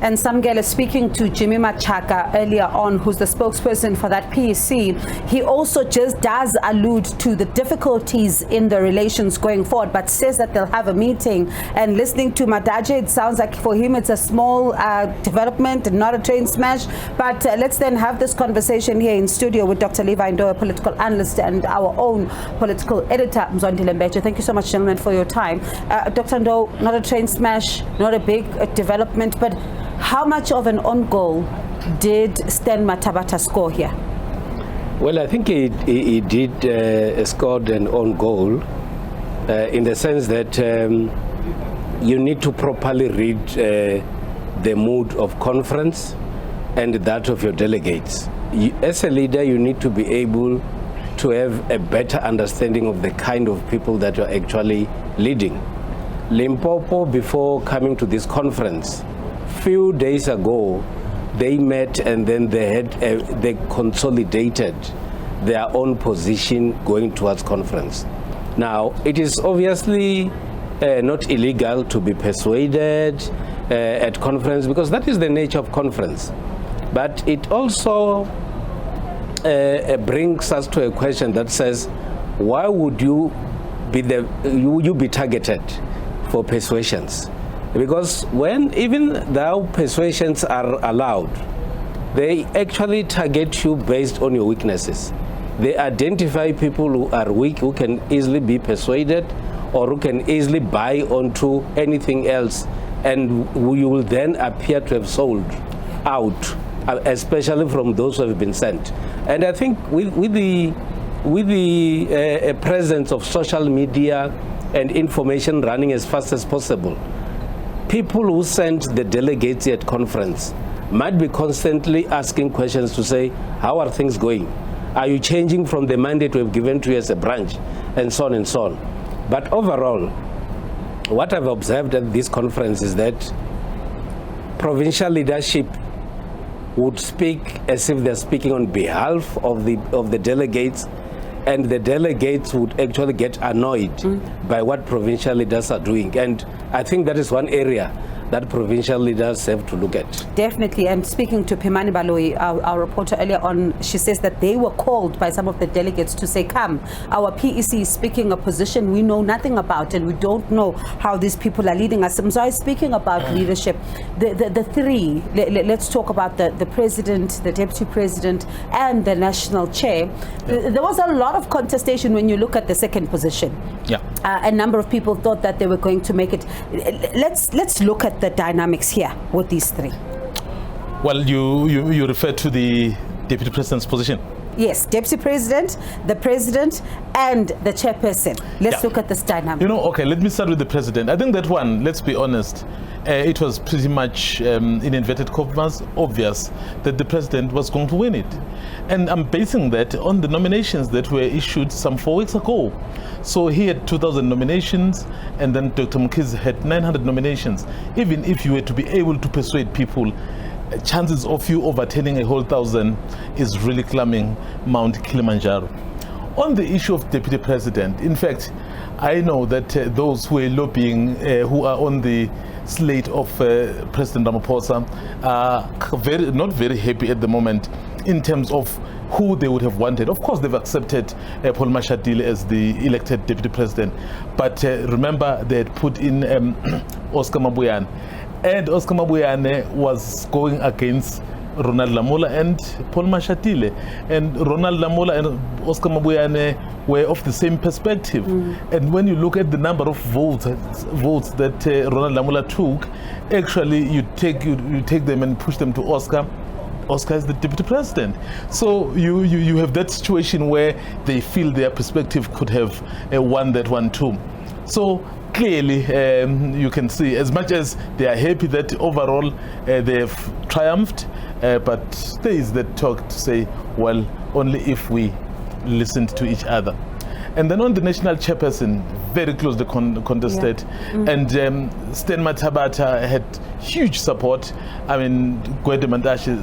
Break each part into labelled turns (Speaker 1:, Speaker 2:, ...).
Speaker 1: And Samgele, speaking to Jimmy Machaka earlier on, who's the spokesperson for that PEC, he also just does allude to the difficulties in the relations going forward, but says that they'll have a meeting. And listening to Madaje, it sounds like for him it's a small development and not a train smash. But let's then have this conversation here in studio with Dr. Levi Ndo, a political analyst, and our own political editor, Mzwandile Mbeje. Thank you so much, gentlemen, for your time. Dr. Ndo, not a train smash, not a big development, but how much of an own goal did Stan Mathabatha score here?
Speaker 2: Well, I think he did score an own goal in the sense that you need to properly read the mood of conference and that of your delegates. As a leader, you need to be able to have a better understanding of the kind of people that you're actually leading. Limpopo, before coming to this conference, few days ago, they met and then they consolidated their own position going towards conference. Now, it is obviously not illegal to be persuaded at conference, because that is the nature of conference. But it also brings us to a question that says, why would you be targeted for persuasions? Because when even though persuasions are allowed, they actually target you based on your weaknesses. They identify people who are weak, who can easily be persuaded, or who can easily buy onto anything else, and you will then appear to have sold out, especially from those who have been sent. And I think with the presence of social media and information running as fast as possible, people who sent the delegates at conference might be constantly asking questions to say, how are things going? Are you changing from the mandate we've given to you as a branch? And so on and so on. But overall, what I've observed at this conference is that provincial leadership would speak as if they're speaking on behalf of the delegates, and the delegates would actually get annoyed by what provincial leaders are doing. And I think that is one area that provincial leaders have to look at. Definitely.
Speaker 1: And speaking to Phemani Baloyi, our reporter earlier on, she says that they were called by some of the delegates to say, come, our PEC is speaking a position we know nothing about, and we don't know how these people are leading us. So I speaking about leadership, the three, let's talk about the president, the deputy president, and the national chair. There was a lot of contestation when you look at the second position.
Speaker 3: Yeah.
Speaker 1: A number of people thought that they were going to make it. Let's look at the dynamics here with these three.
Speaker 3: Well, you refer to the deputy president's position.
Speaker 1: Yes, deputy president, the president, and the chairperson. Let's look at this dynamic.
Speaker 3: Okay, let me start with the president. I think that one, let's be honest, it was pretty much, in inverted commas, obvious that the president was going to win it. And I'm basing that on the nominations that were issued some 4 weeks ago. So he had 2,000 nominations, and then Dr. Mkhize had 900 nominations. Even if you were to be able to persuade people, chances of you overturning a whole 1,000 is really climbing Mount Kilimanjaro. On the issue of deputy president, in fact, I know that those who are lobbying, who are on the slate of President Ramaphosa, are not very happy at the moment in terms of who they would have wanted. Of course, they've accepted Paul Mashatile as the elected deputy president, but remember they had put in Oscar Mabuyane, and Oscar Mabuyane was going against Ronald Lamola and Paul Mashatile, and Ronald Lamola and Oscar Mabuyane were of the same perspective. And when you look at the number of votes that Ronald Lamola took, actually you take them and push them to Oscar. Oscar is the deputy president. So you have that situation where they feel their perspective could have won that one too. So clearly you can see, as much as they are happy that overall they have triumphed, but there is that talk to say, well, only if we listened to each other. And then on the national chairperson, very closely contested, and Stan Mathabatha had huge support. I mean, Gwede Mantashe,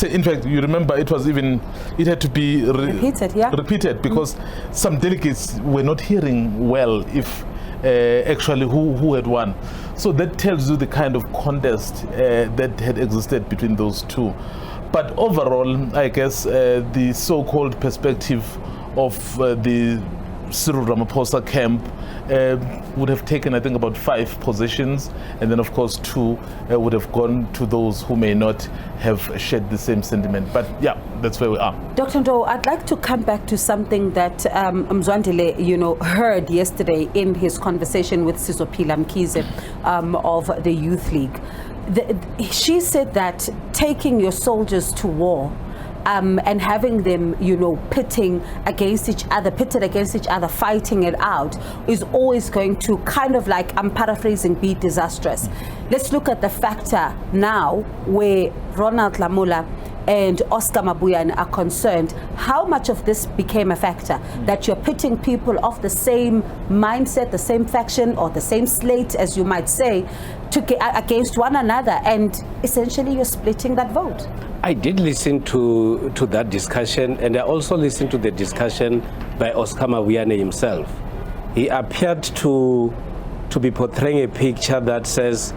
Speaker 3: in fact, you remember it had to be repeated because some delegates were not hearing well if actually who had won. So that tells you the kind of contest that had existed between those two. But overall, I guess the so-called perspective of the Cyril Ramaphosa camp would have taken, I think, about 5 positions, and then of course 2 would have gone to those who may not have shared the same sentiment. But yeah, that's where we are. Dr.
Speaker 1: Ndo, I'd like to come back to something that Mzwandile, heard yesterday in his conversation with Sizophila Mkhize of the Youth League. She said that taking your soldiers to war and having them, pitted against each other, fighting it out, is always going to kind of, like, I'm paraphrasing, be disastrous. Let's look at the factor now where Ronald Lamola and Oscar Mabuyane are concerned. How much of this became a factor? That you're pitting people of the same mindset, the same faction, or the same slate, as you might say, against one another, and essentially you're splitting that vote.
Speaker 2: I did listen to that discussion, and I also listened to the discussion by Oscar Mabuyane himself. He appeared to be portraying a picture that says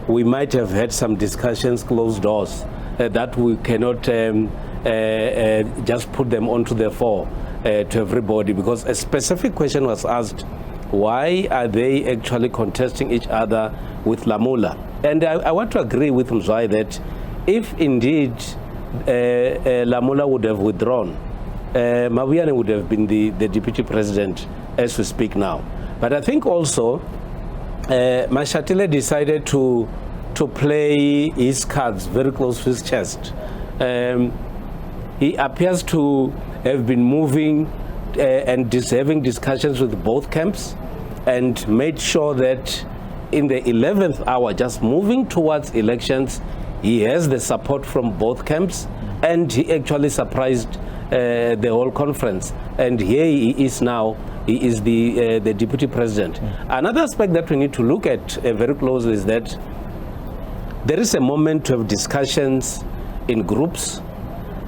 Speaker 2: we might have had some discussions closed doors, that we cannot just put them onto the fore to everybody, because a specific question was asked: why are they actually contesting each other with Lamola? And I want to agree with Mzwai that if indeed Lamola would have withdrawn, Mabuyane would have been the deputy president as we speak now. But I think also Mashatile decided to play his cards very close to his chest. He appears to have been moving and having discussions with both camps, and made sure that in the 11th hour, just moving towards elections, he has the support from both camps, and he actually surprised the whole conference. And here he is now. He is the deputy president. Another aspect that we need to look at very closely is that there is a moment to have discussions in groups,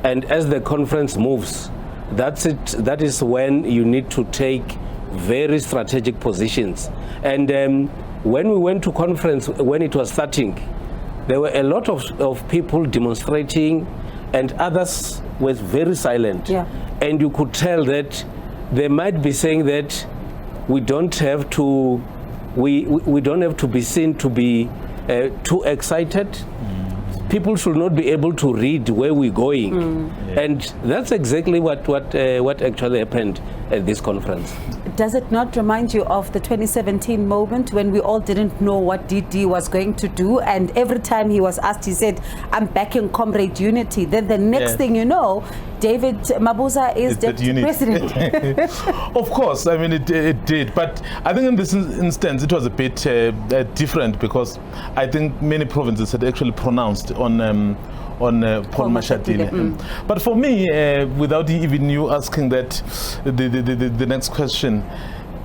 Speaker 2: and as the conference moves, that's it. That is when you need to take very strategic positions. And when we went to conference, when it was starting, there were a lot of people demonstrating, and others were very silent. Yeah. And you could tell that they might be saying that we don't have to be seen to be too excited. People should not be able to read where we're going. Yeah. And that's exactly what actually happened at this conference.
Speaker 1: Does it not remind you of the 2017 moment when we all didn't know what DD was going to do, and every time he was asked, he said, I'm backing comrade unity. Then the next thing you know, David Mabuza is deputy president.
Speaker 3: Of course, I mean, it did. But I think in this instance, it was a bit different, because I think many provinces had actually pronounced on Paul Mashatile. But for me, without even you asking that, the next question,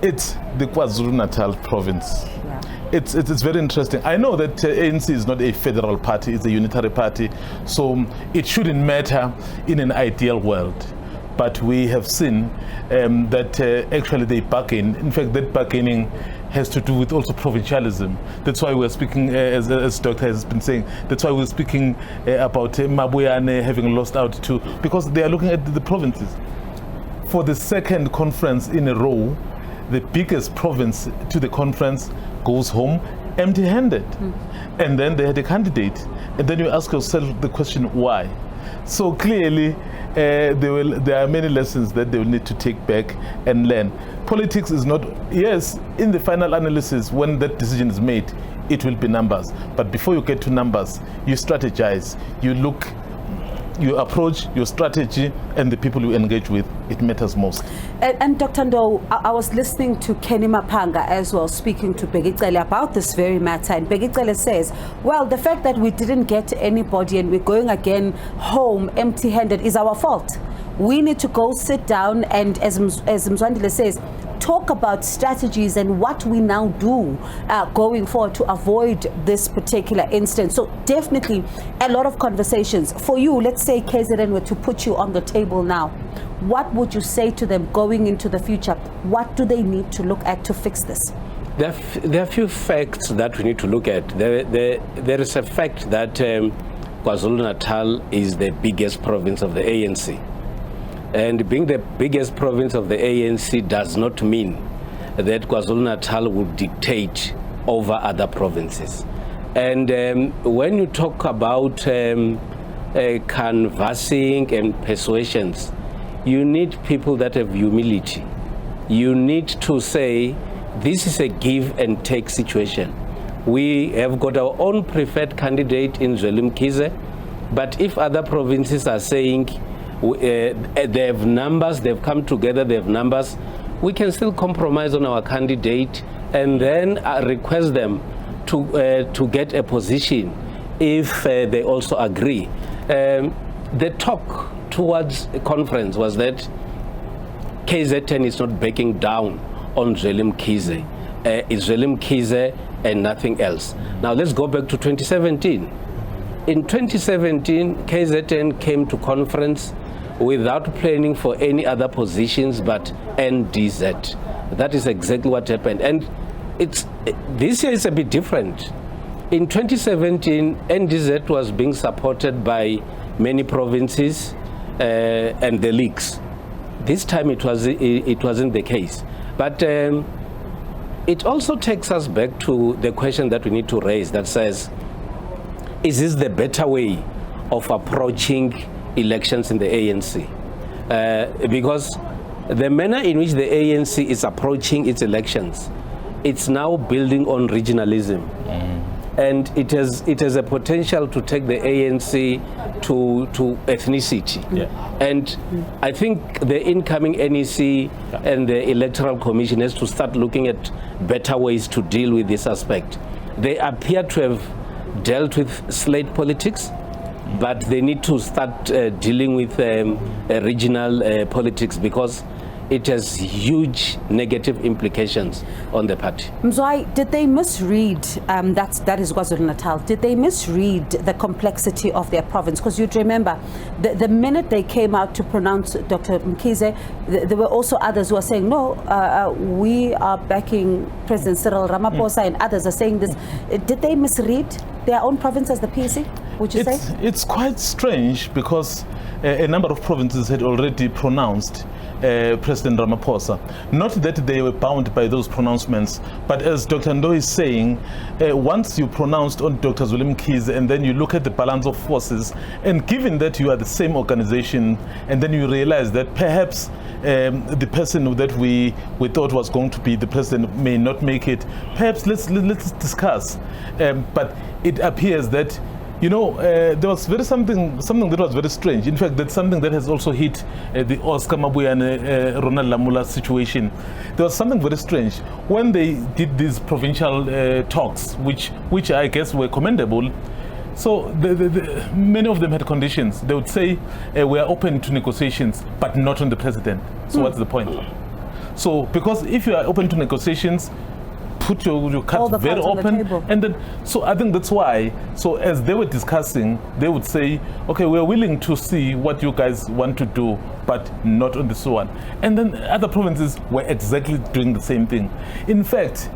Speaker 3: it's the KwaZulu-Natal province. Yeah. It's very interesting. I know that ANC is not a federal party, it's a unitary party, so it shouldn't matter in an ideal world. But we have seen that actually they bargain. In fact, that bargaining has to do with also provincialism. That's why we're speaking, as Doctor has been saying, that's why we're speaking about Mabuyane having lost out too, because they are looking at the provinces. For the second conference in a row, the biggest province to the conference goes home empty-handed. And then they had a candidate. And then you ask yourself the question, why? So clearly, there are many lessons that they will need to take back and learn. Politics is not, yes, in the final analysis, when that decision is made, it will be numbers. But before you get to numbers, you strategize, you look, you approach your strategy, and the people you engage with, it matters most.
Speaker 1: And Dr. Ndo, I was listening to Kenny Mapanga as well, speaking to Begicele about this very matter. And Begicele says, well, the fact that we didn't get anybody and we're going again home empty-handed is our fault. We need to go sit down and, as Mzwandile says, talk about strategies and what we now do going forward to avoid this particular instance. So definitely a lot of conversations. For you, let's say KZN were to put you on the table now, what would you say to them going into the future? What do they need to look at to fix this?
Speaker 2: There are a few facts that we need to look at. There is a fact that KwaZulu-Natal is the biggest province of the ANC. And being the biggest province of the ANC does not mean that KwaZulu-Natal would dictate over other provinces. And when you talk about canvassing and persuasions, you need people that have humility. You need to say, this is a give and take situation. We have got our own preferred candidate in Zweli Mkhize, but if other provinces are saying they have numbers, they've come together, they have numbers, we can still compromise on our candidate and then request them to get a position if they also agree. The talk towards a conference was that KZN is not backing down on Zweli Mkhize. It's Zweli Mkhize and nothing else. Now let's go back to 2017. In 2017, KZN came to conference without planning for any other positions but NDZ. That is exactly what happened. And this year is a bit different. In 2017, NDZ was being supported by many provinces and the leagues. This time it wasn't the case. But it also takes us back to the question that we need to raise that says, is this the better way of approaching elections in the ANC? Because the manner in which the ANC is approaching its elections, it's now building on regionalism. And it has a potential to take the ANC to ethnicity. Yeah. And I think the incoming NEC and the Electoral Commission has to start looking at better ways to deal with this aspect. They appear to have dealt with slate politics, but they need to start dealing with regional politics, because it has huge negative implications on the party.
Speaker 1: Mzwai, did they misread, that is KwaZulu-Natal, did they misread the complexity of their province? Because you'd remember, the minute they came out to pronounce Dr. Mkhize, there were also others who are saying, no, we are backing President Cyril Ramaphosa, and others are saying this. Did they misread their own province as the PEC, would you say?
Speaker 3: It's quite strange, because a number of provinces had already pronounced President Ramaphosa. Not that they were bound by those pronouncements, but as Dr. Ndo is saying, once you pronounced on Dr. Zweli Mkhize and then you look at the balance of forces, and given that you are the same organization, and then you realize that perhaps the person that we thought was going to be the president may not make it, perhaps let's discuss. But it appears that, you know, there was something that was very strange. In fact, that's something that has also hit the Oscar Mabuya and Ronald Lamula situation. There was something very strange when they did these provincial talks, which I guess were commendable. So many of them had conditions. They would say, we are open to negotiations, but not on the president. So what's the point? So, because if you are open to negotiations, put your cards very open, and then, so I think that's why. So as they were discussing, they would say, okay, we're willing to see what you guys want to do, but not on this one. And then other provinces were exactly doing the same thing. In fact,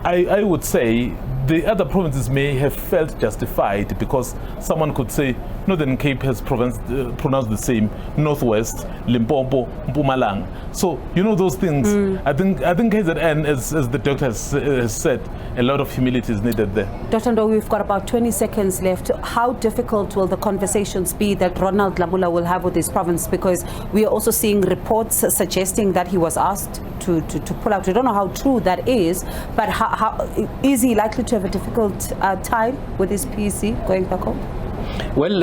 Speaker 3: I would say the other provinces may have felt justified, because someone could say Northern Cape has pronounced the same, Northwest, Limpopo, Mpumalanga. So you know those things. I think KZN, as the doctor has said, a lot of humility is needed there.
Speaker 1: Dr. Ndo, we've got about 20 seconds left. How difficult will the conversations be that Ronald Lamula will have with this province? Because we are also seeing reports suggesting that he was asked to pull out. We don't know how true that is, but how is he likely to have a difficult time with his PEC going back home?
Speaker 2: Well,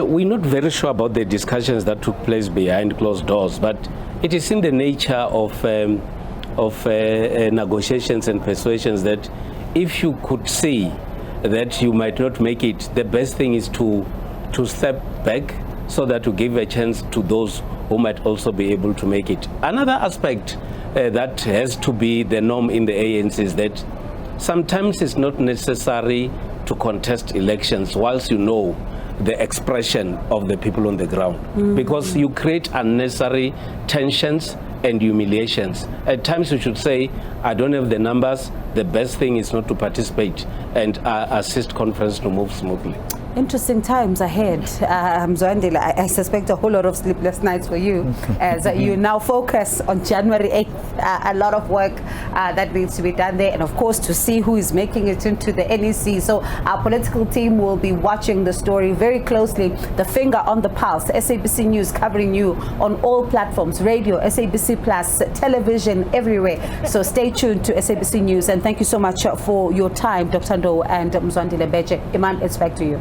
Speaker 2: we're not very sure about the discussions that took place behind closed doors, but it is in the nature of negotiations and persuasions that if you could see that you might not make it, the best thing is to step back, so that you give a chance to those who might also be able to make it. Another aspect that has to be the norm in the ANC is that sometimes it's not necessary to contest elections whilst you know the expression of the people on the ground, because you create unnecessary tensions and humiliations. At times we should say, I don't have the numbers, the best thing is not to participate and assist conference to move smoothly.
Speaker 1: Interesting times ahead. Mzwandile, I suspect a whole lot of sleepless nights for you as you now focus on January 8th. A lot of work that needs to be done there, and of course to see who is making it into the NEC. So our political team will be watching the story very closely, the finger on the pulse. SABC News covering you on all platforms, radio, SABC Plus, television, everywhere. So stay tuned to SABC News, and thank you so much for your time, Dr. Ndo and Mzwandile Beche. Iman, it's back to you.